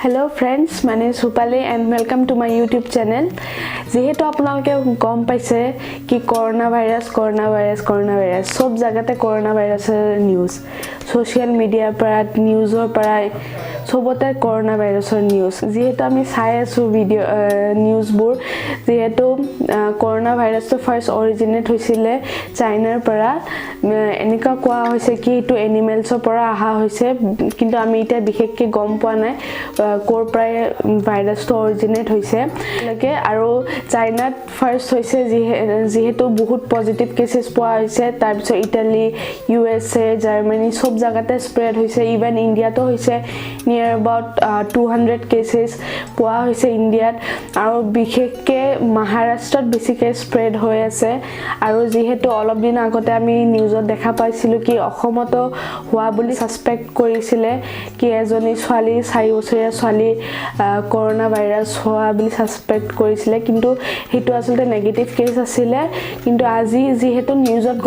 Hello friends, my name is Rupali and welcome to my YouTube channel. যেহেতু আপোনালোকে গম পাইছে কি করোনা ভাইরাস সব জায়গাতে করোনা ভাইরাসের নিউজ সোশ্যাল মিডিয়াৰ পৰা নিউজৰ পৰা সবতে কৰোনা ভাইৰাসৰ নিউজ যেহেতু আমি চাই আছো ভিডিও নিউজবোৰ যেহেতু কৰোনা ভাইৰাসটো ফাৰ্স্ট অৰিজিনেট হৈছিল চাইনাৰ পৰা এনেকা কোৱা হৈছে কি এটো এনিমেলছৰ পৰা আহা হৈছে কিন্তু আমি এটা বিশেষকৈ গম পোৱা নাই কোৰ প্ৰায় ভাইৰাসটো অৰিজিনেট হৈছে লাগে আৰু চাইনাত ফাৰ্স্ট হৈছে যেহেতু বহুত পজিটিভ কেसेस পোৱা হৈছে তাৰ পিছত ইটালী USA জাৰ্মানী সব জায়গাতে স্প্ৰেড হৈছে ইভেন ইন্ডিয়াতো হৈছে near about 200 cases পোৱা হৈছে ইন্ডিয়াত আৰু বিশেষকৈ মহাৰাষ্ট্ৰত বেছিকৈ স্প্ৰেড হৈ আছে আৰু যেহেতু অলপ দিন আগতে আমি নিউজত দেখা পাইছিলো কি অসমতো হোৱা বুলি সাসপেক্ট কৰিছিল কি এজনী ছোৱালী 4 বছৰীয়া ছোৱালী কৰোনা ভাইৰাস হোৱা বুলি সাসপেক্ট কৰিছিল কিন্তু হেতু আসলে নেগেটিভ কেস আছিল কিন্তু আজি যেহেতু নিউজত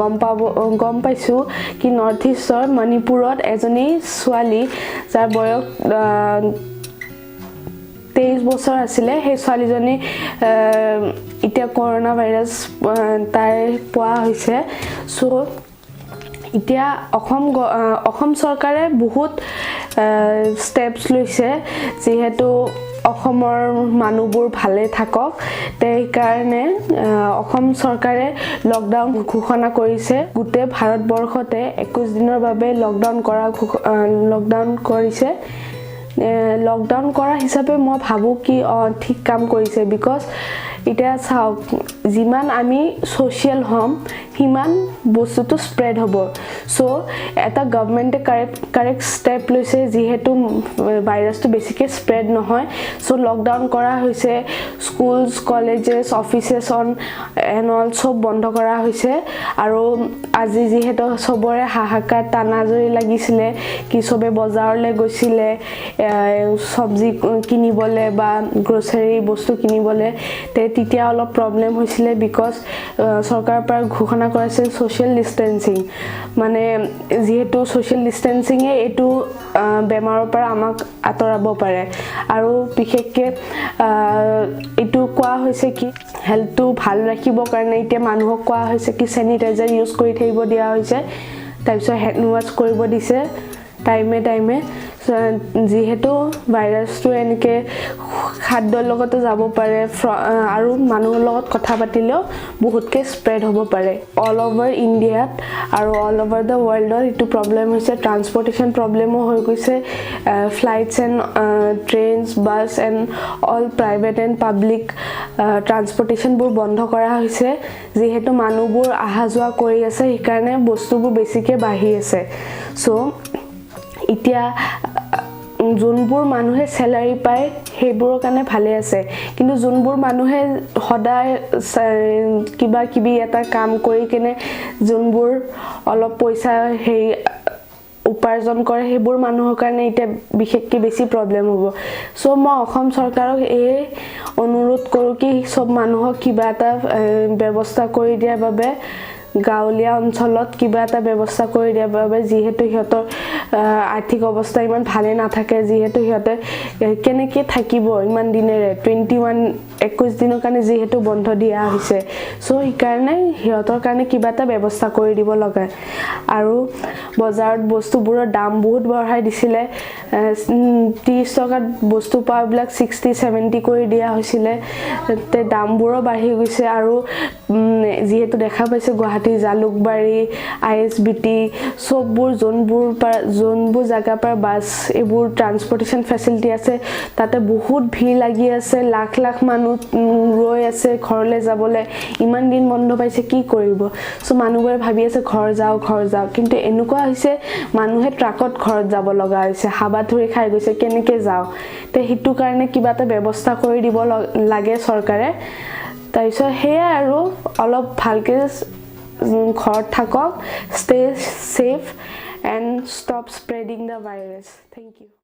গম পাইছো কি নৰ্থ ইষ্টৰ মণিপুৰত এজনী ছোৱালী যাৰ বয়স 23 বছৰ আছিল সেই ছোৱালীজনী ইটা কৰোনা ভাইৰাস তাই পোৱা হৈছে সো ইতিয়া অসম চৰকাৰে বহুত স্টেপস লৈছে যেহেতু অসমৰ মানুহবোৰ ভালে থাকক তেই কাৰণে অসম চৰকাৰে লকডাউন ঘোষণা কৰিছে গুটে ভাৰতবৰ্ষতে 21 দিনৰ বাবে লকডাউন কৰিছে লকডাউন কৰা হিচাপে মই ভাবো কি ঠিক কাম কৰিছে বিকজ এটা চাওক যিমান আমি সোশ্যাল হম হিমান বস্তুটো স্প্ৰেড হ'ব সো এটা গভৰ্নমেন্টে কাৰেক্ট ষ্টেপ লৈছে যেহেতু ভাইৰাসটো বেছিকৈ স্প্ৰেড নহয় সো লকডাউন কৰা হৈছে schools colleges offices on and all সব বন্ধ কৰা হৈছে আৰু আজি যেহেতু সবৰে হাহাকাৰ টানাজৰি লাগিছিল কি সবে বজাৰলৈ গৈছিল সবজি কিনিবলে বা গ্ৰোসাৰী বস্তু কিনিবলে তেতিয়া অলপ প্ৰবলেম হৈছিল বিকজ সৰকাৰৰ পৰা ঘোষণা কৰাছে সোশ্যাল ডিস্টেন্সিং মানে যেহেতু সোশ্যাল ডিস্টেন্সিংয়ে এটো বেমাৰৰ পৰা আমাক আতৰাব পাৰে আৰু বিশেষকৈ এটো কোৱা হৈছে কি হেলথটো ভাল ৰাখিবৰ কাৰণে এতিয়া মানুহক কোৱা হৈছে কি স্যানিটাইজাৰ ইউজ কৰি থাকিব দিয়া হৈছে তাৰ পিছত হেণ্ড ওৱাশ কৰিব দিছে টাইমে যেহেতু ভাইৰাসটো এনেকে খাদ্যৰ লগতে যাব পাৰে আৰু মানুহৰ লগত কথা পাতিলেও বহুতকে স্প্ৰেড হ'ব পাৰে অল ওভাৰ ইণ্ডিয়াত আৰু অল ওভাৰ দ্য ৱৰ্ল্ডত এটো প্ৰবলেম হৈছে ট্ৰান্সপৰ্টেশন প্ৰবলেমো হৈ গৈছে flights and trains bus and all private and public ট্ৰান্সপৰ্টেশনবোৰ বন্ধ কৰা হৈছে যেহেতু মানুহবোৰ আহা যোৱা কৰি আছে সেইকাৰণে বস্তুবোৰ বেছিকৈ বাঢ়ি আছে সো ইতিয়া যোনবোৰ মানুহে স্যালাৰি পায় হেবোৰৰ কাৰণে ভালে আছে কিন্তু যোনবোৰ মানুহে সদায় কিবা কিবি এটা কাম কৰি কিনে যোনবোৰ অলপ পইচা হেই উপাৰ্জন কৰে হেবোৰ মানুহৰ কাৰণে এটা বিশেষকৈ বেছি প্ৰবলেম হ'ব সো মই অসম চৰকাৰক এই অনুৰোধ কৰো কি সব মানুহক কিবা এটা ব্যৱস্থা কৰি দিয়াৰ বাবে গাঁৱলীয়া অঞ্চলত কিবা এটা ব্যৱস্থা কৰি দিয়াৰ বাবে যেহেতু হিহঁতৰ আৰ্থিক অৱস্থা ইমান ভালে নাথাকে যেহেতু হিহঁতে কেনেকৈ থাকিব ইমান দিনেৰে 21 দিনৰ কাৰণে যেহেতু বন্ধ দিয়া হৈছে সো সেইকাৰণে হিহঁতৰ কাৰণে কিবা এটা ব্যৱস্থা কৰি দিব লগা আৰু বজাৰত বস্তুবোৰৰ দাম বহুত বঢ়াই দিছিলে 30 টকাত বস্তু পাবিলাক 60-70 কৰি দিয়া হৈছিল তে দামবোৰো বাঢ়ি গৈছে আৰু যেহেতু দেখা পাইছে গুৱাহাটী জালুকবাৰী ISBT সববোৰ যোনবোৰ জায়গাৰ পৰা বাস এবোৰ ট্ৰান্সপৰ্টেশন ফেসিলিটি আছে তাতে বহুত ভিৰ লাগি আছে লাখ মানুহ ৰৈ আছে ঘৰলৈ যাবলৈ ইমান দিন বন্ধ পাইছে কি কৰিব সো মানুহবোৰে ভাবি আছে ঘৰ যাও কিন্তু এনেকুৱা হৈছে মানুহে ট্ৰাকত ঘৰত যাব লগা হৈছে হাবা ধৰি খাই গৈছে কেনেকৈ যাও তে হিটু কাৰণে কিবা এটা ব্যৱস্থা কৰি দিব লাগে চৰকাৰে তাইছো হেয়া আৰু অলপ ভালকে ঘৰত থাকক stay safe and stop spreading the virus thank you